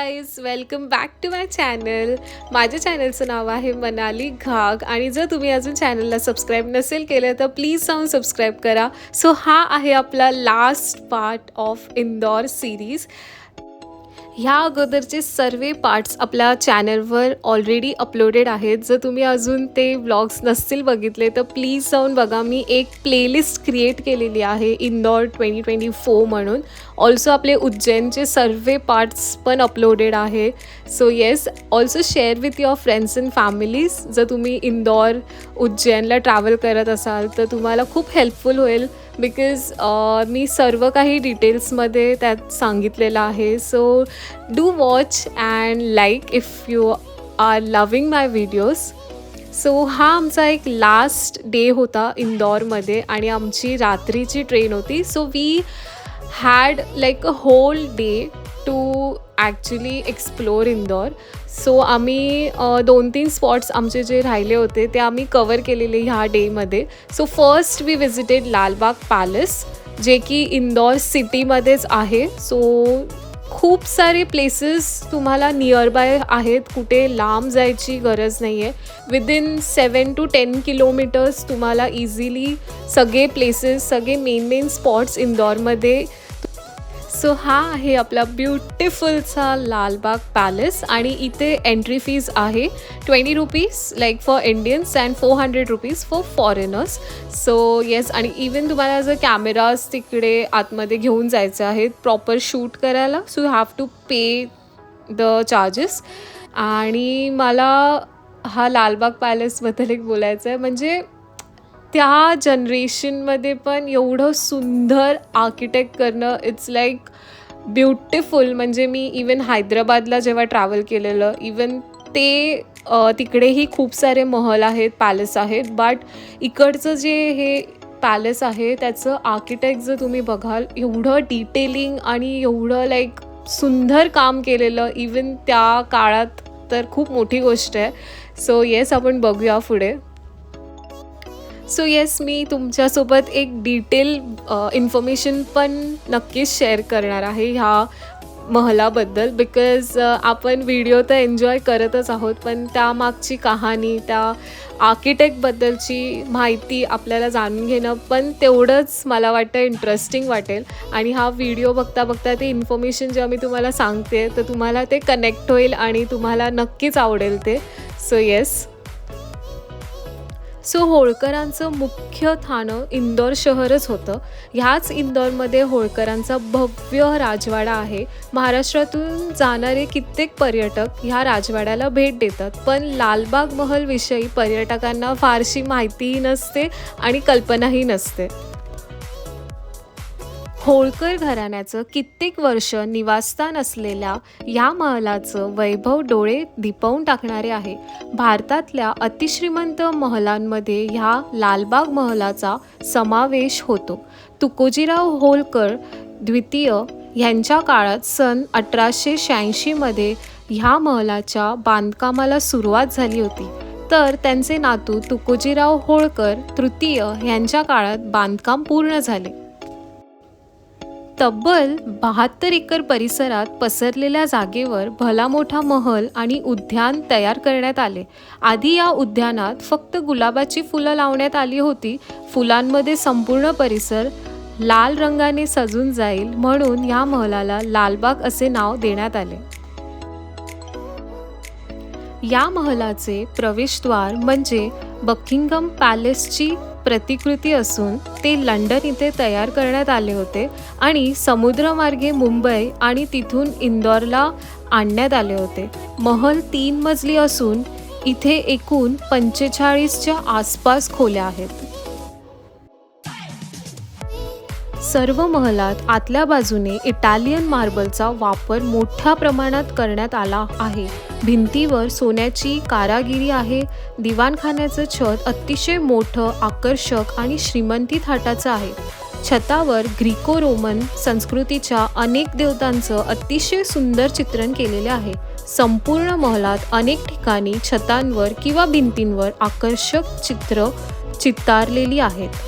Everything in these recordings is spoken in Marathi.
Guys, welcome back to my channel. माझ्या चॅनलचं नाव आहे मनाली घाग आणि जर तुम्ही अजून चॅनलला सबस्क्राईब नसेल केलं तर प्लीज जाऊन सबस्क्राईब करा. सो हा आहे आपला last part of Indore series. ह्या अगोदरचे सर्व पार्ट्स आपल्या चॅनलवर ऑलरेडी अपलोडेड आहेत. जर तुम्ही अजून ते व्लॉग्स नसतील बघितले तर प्लीज जाऊन बघा. मी एक प्लेलिस्ट क्रिएट केलेली आहे इंदौर 2024 म्हणून. ऑल्सो आपले उज्जैनचे सर्व पार्ट्स पण अपलोडेड आहे. So yes, also share with your friends and families. जर तुम्ही इंदौर उज्जैनला ट्रॅव्हल करत असाल तर तुम्हाला खूप हेल्पफुल होईल. बिकॉज मी सर्व काही डिटेल्समध्ये त्यात सांगितलेलं आहे. So do watch and like if you are loving my videos. So हा आमचा एक लास्ट डे होता इंदौरमध्ये आणि आमची रात्रीची ट्रेन होती. So we had like a whole day to actually explore Indore. So आम्ही 2-3 स्पॉट्स आमचे जे राहिले होते ते आम्ही कवर केलेले ह्या डेमध्ये. So first we visited Lalbagh palace, जे की इंदौर सिटीमध्येच आहे. सो खूप सारे प्लेसेस तुम्हाला नियर बाय आहेत, कुठे लांब जायची गरज नाही आहे. विदिन 7 to 10 किलोमीटर्स तुम्हाला इझिली सगळे प्लेसेस, सगळे मेन स्पॉट्स इंदौरमध्ये. सो हा आहे आपला ब्युटिफुलचा लालबाग पॅलेस आणि इथे एंट्री फीज आहे 20 rupees like for Indians and 400 rupees for foreigners. So yes, आणि इवन तुम्हाला जर कॅमेराज तिकडे आतमध्ये घेऊन जायचे आहेत प्रॉपर शूट करायला, so you have to pay the charges. आणि मला हा लालबाग पॅलेसबद्दल एक बोलायचं आहे, म्हणजे त्या जनरेशनमध्ये पण एवढं सुंदर आर्किटेक्ट करणं, इट्स लाईक ब्युटिफुल. म्हणजे मी इवन हैदराबादला जेव्हा ट्रॅव्हल केलेलं, इवन ते तिकडेही खूप सारे महल आहेत, पॅलेस आहेत. बट इकडचं जे हे पॅलेस आहे त्याचं आर्किटेक्ट जर तुम्ही बघाल, एवढं डिटेलिंग आणि एवढं लाईक सुंदर काम केलेलं इवन त्या काळात, तर खूप मोठी गोष्ट आहे. सो येस, आपण बघूया पुढे. सो येस, मी तुमच्यासोबत एक डिटेल इन्फॉर्मेशन पण नक्कीच शेअर करणार आहे ह्या महलाबद्दल. बिकॉज आपण व्हिडिओ तर एन्जॉय करतच आहोत, पण त्यामागची कहाणी, त्या आर्किटेक्टबद्दलची माहिती आपल्याला जाणून घेणं पण तेवढंच मला वाटतं इंटरेस्टिंग वाटेल. आणि हा व्हिडिओ बघता बघता ते इन्फॉर्मेशन जेव्हा मी तुम्हाला सांगते तर तुम्हाला ते कनेक्ट होईल आणि तुम्हाला नक्कीच आवडेल ते. So yes. सो होळकरांचं मुख्य ठाणं इंदौर शहरच होतं. ह्याच इंदौरमध्ये होळकरांचा भव्य राजवाडा आहे. महाराष्ट्रातून जाणारे कित्येक पर्यटक ह्या राजवाड्याला भेट देतात, पण लालबाग महलविषयी पर्यटकांना फारशी माहितीही नसते आणि कल्पनाही नसते. होळकर घराण्याचं कित्येक वर्ष निवासस्थान असलेल्या या महलाचं वैभव डोळे दिपवून टाकणारे आहे. भारतातल्या अतिश्रीमंत महलांमध्ये ह्या लालबाग महलाचा समावेश होतो. तुकोजीराव होळकर द्वितीय यांच्या काळात सन 1886 ह्या महलाच्या बांधकामाला सुरुवात झाली होती. तर त्यांचे नातू तुकोजीराव होळकर तृतीय यांच्या काळात बांधकाम पूर्ण झाले. तब्बल 72 एकर परिसरात पसरलेल्या जागेवर भला मोठा महल आणि उद्यान तयार करण्यात आले. आधी या उद्यानात फक्त गुलाबाची फुलं लावण्यात आली होती. फुलांमध्ये संपूर्ण परिसर लाल रंगाने सजून जाईल म्हणून या महलाला लालबाग असे नाव देण्यात आले. या महलाचे प्रवेशद्वार म्हणजे बकिंगहॅम पॅलेसची प्रतिकृती असून ते लंडन इथे तयार करण्यात आले होते आणि समुद्रमार्गे मुंबई आणि तिथून इंदौरला आणण्यात आले होते. महल 3 मजली असून इथे एकूण 45च्या आसपास खोल्या आहेत. सर्व महलात आतल्या बाजूने इटालियन मार्बलचा वापर मोठ्या प्रमाणात करण्यात आला आहे. भिंतीवर सोन्याची कारागिरी आहे. दिवाणखान्याचं छत अतिशय मोठं, आकर्षक आणि श्रीमंती थाटाचं आहे. छतावर ग्रीको रोमन संस्कृतीच्या अनेक देवतांचं अतिशय सुंदर चित्रण केलेले आहे. संपूर्ण महलात अनेक ठिकाणी छतांवर किंवा भिंतींवर आकर्षक चित्र चितारलेली आहेत.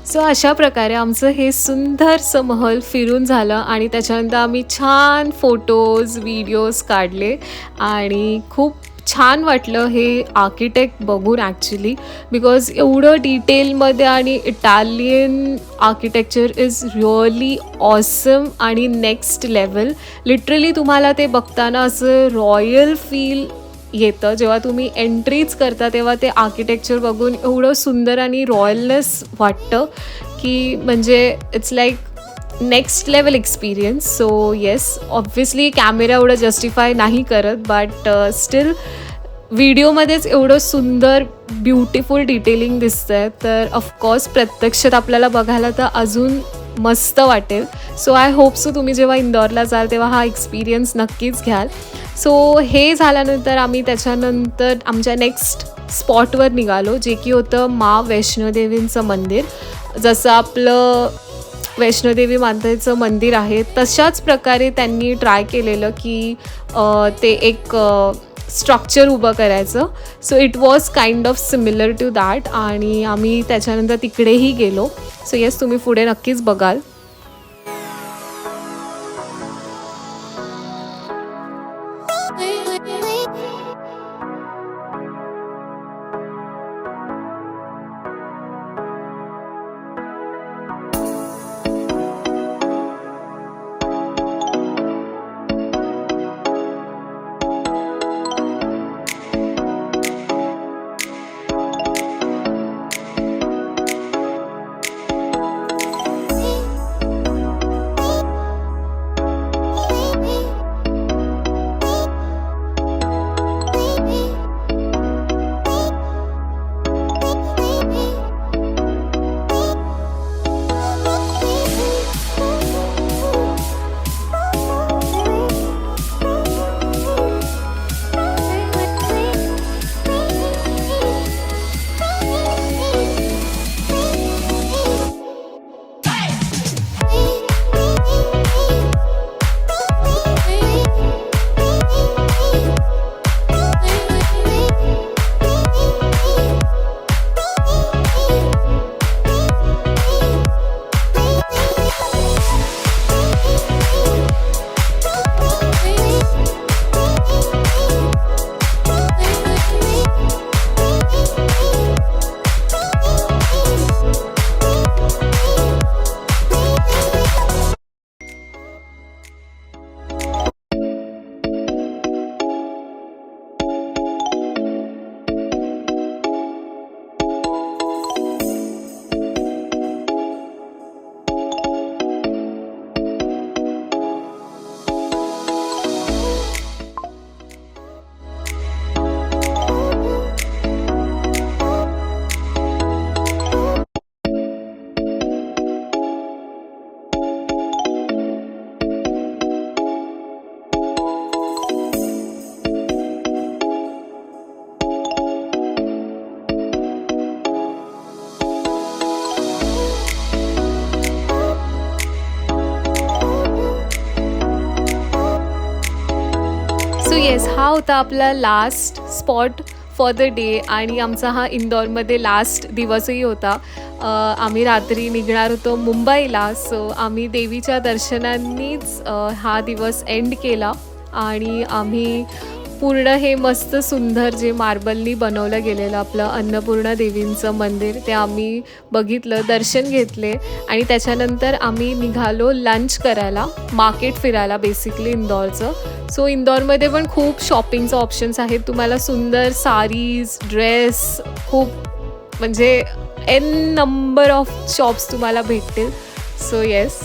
सो अशा प्रकारे आमचं हे सुंदरसं महल फिरून झालं आणि त्याच्यानंतर आम्ही छान फोटोज, व्हिडिओज काढले आणि खूप छान वाटलं हे आर्किटेक्ट बघून ॲक्च्युली. बिकॉज एवढं डिटेलमध्ये आणि Italian architecture is really awesome आणि नेक्स्ट लेवल. लिटरली तुम्हाला ते बघताना असं रॉयल फील येतं. जेव्हा तुम्ही एंट्रीच करता तेव्हा ते आर्किटेक्चर बघून एवढं सुंदर आणि रॉयलनेस वाटतं की म्हणजे it's like next level experience. So yes, obviously camera एवढं जस्टिफाय नाही करत, बट स्टील व्हिडिओमध्येच एवढं सुंदर ब्युटिफुल डिटेलिंग दिसतं आहे, तर ऑफकोर्स प्रत्यक्षात आपल्याला बघायला तर अजून मस्त वाटेल. सो आय होप सो तुम्ही जेव्हा इंदौरला जाल तेव्हा हा एक्सपिरियन्स नक्कीच घ्याल. सो हे झाल्यानंतर आम्ही त्याच्यानंतर आमच्या नेक्स्ट स्पॉटवर निघालो, जे की होतं मा वैष्णोदेवींचं मंदिर. जसं आपलं वैष्णोदेवी मातेचं मंदिर आहे तशाच प्रकारे त्यांनी ट्राय केलेलं की ते एक स्ट्रक्चर उभं करायचं. So it was kind of similar to that आणि आम्ही त्याच्यानंतर तिकडेही गेलो. सो येस, तुम्ही पुढे नक्कीच बघाल. येस, हा होता आपला last spot for the day आणि आमचा हा इंदौरमध्ये लास्ट दिवसही होता. आम्ही रात्री निघणार होतो मुंबईला. सो आम्ही देवीच्या दर्शनांनीच हा दिवस एंड केला आणि आम्ही पूर्ण हे मस्त सुंदर जे मार्बलनी बनवलं गेलेलं आपलं अन्नपूर्णा देवींचं मंदिर ते आम्ही बघितलं, दर्शन घेतले आणि त्याच्यानंतर आम्ही निघालो लंच करायला, मार्केट फिरायला बेसिकली इंदौरचं. सो इंदौरमध्ये पण खूप शॉपिंगचं ऑप्शन्स आहेत. तुम्हाला सुंदर साडीज, ड्रेस, खूप म्हणजे एन नंबर ऑफ शॉप्स तुम्हाला भेटतील. So yes,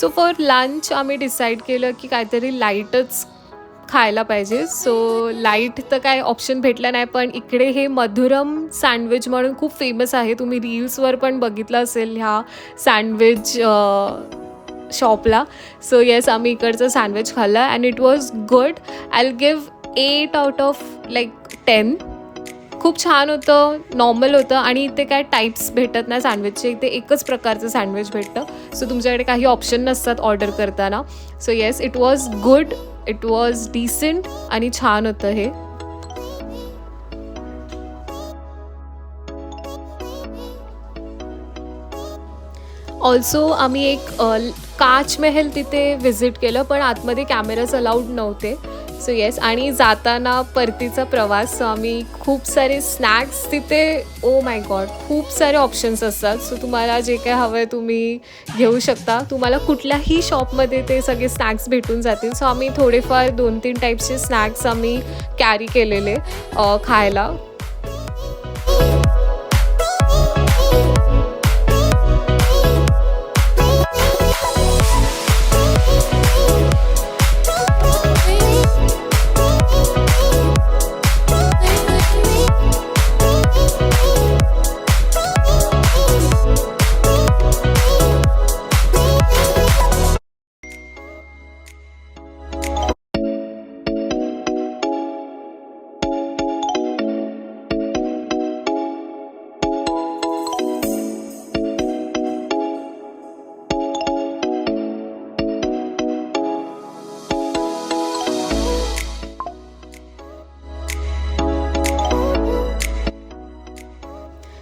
so for lunch आम्ही डिसाईड केलं की काहीतरी लाईटच खायला पाहिजे. सो लाईट तर काय ऑप्शन भेटला नाही, पण इकडे हे मधुरम सँडविच म्हणून खूप फेमस आहे. तुम्ही रील्सवर पण बघितलं असेल ह्या सँडविच शॉपला. सो येस, आम्ही इकडचं सँडविच खाल्लं and it was good. I will give 8 out of like 10. खूप छान होतं, नॉर्मल होतं आणि इथे काय टाईप्स भेटत नाही सँडविचचे. इथे एकच प्रकारचं सँडविच भेटतं. सो तुमच्याकडे काही ऑप्शन नसतात ऑर्डर करताना. So yes, it was good, it was decent आणि छान होतं हे. ऑल्सो आम्ही एक काच महल तिथे व्हिजिट केलं, पण आतमध्ये कॅमेराज अलाउड नव्हते. सो येस, आणि जाताना परतीचा प्रवास. सो आम्ही खूप सारे स्नॅक्स तिथे, ओ माय गॉड, खूप सारे ऑप्शन्स असतात. सो तुम्हाला जे काय हवं आहे तुम्ही घेऊ शकता. तुम्हाला कुठल्याही शॉपमध्ये ते सगळे स्नॅक्स भेटून जातील. सो आम्ही थोडेफार 2-3 टाईप्सचे स्नॅक्स आम्ही कॅरी केलेले खायला.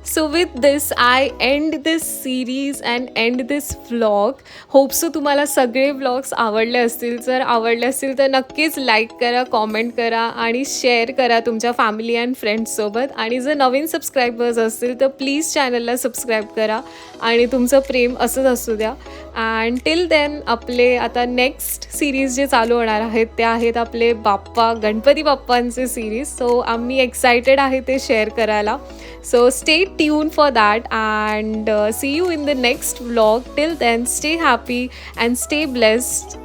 So with this, I end this series and end this vlog. Hope so तुम्हाला सगळे व्लॉग्स आवडले असतील. जर आवडले असतील तर नक्कीच लाईक करा, कॉमेंट करा आणि शेअर करा तुमच्या फॅमिली अँड फ्रेंड्ससोबत. आणि जर नवीन सबस्क्रायबर्स असतील तर प्लीज चॅनलला सबस्क्राईब करा आणि तुमचं प्रेम असंच असू द्या. अँड टिल देन आपले आता नेक्स्ट सिरीज जे चालू होणार आहेत ते आहेत आपले गणपती बाप्पांचे सिरीज. सो आम्ही एक्सायटेड आहे ते शेअर करायला. So stay tuned for that and see you in the next vlog. Till then, stay happy and stay blessed.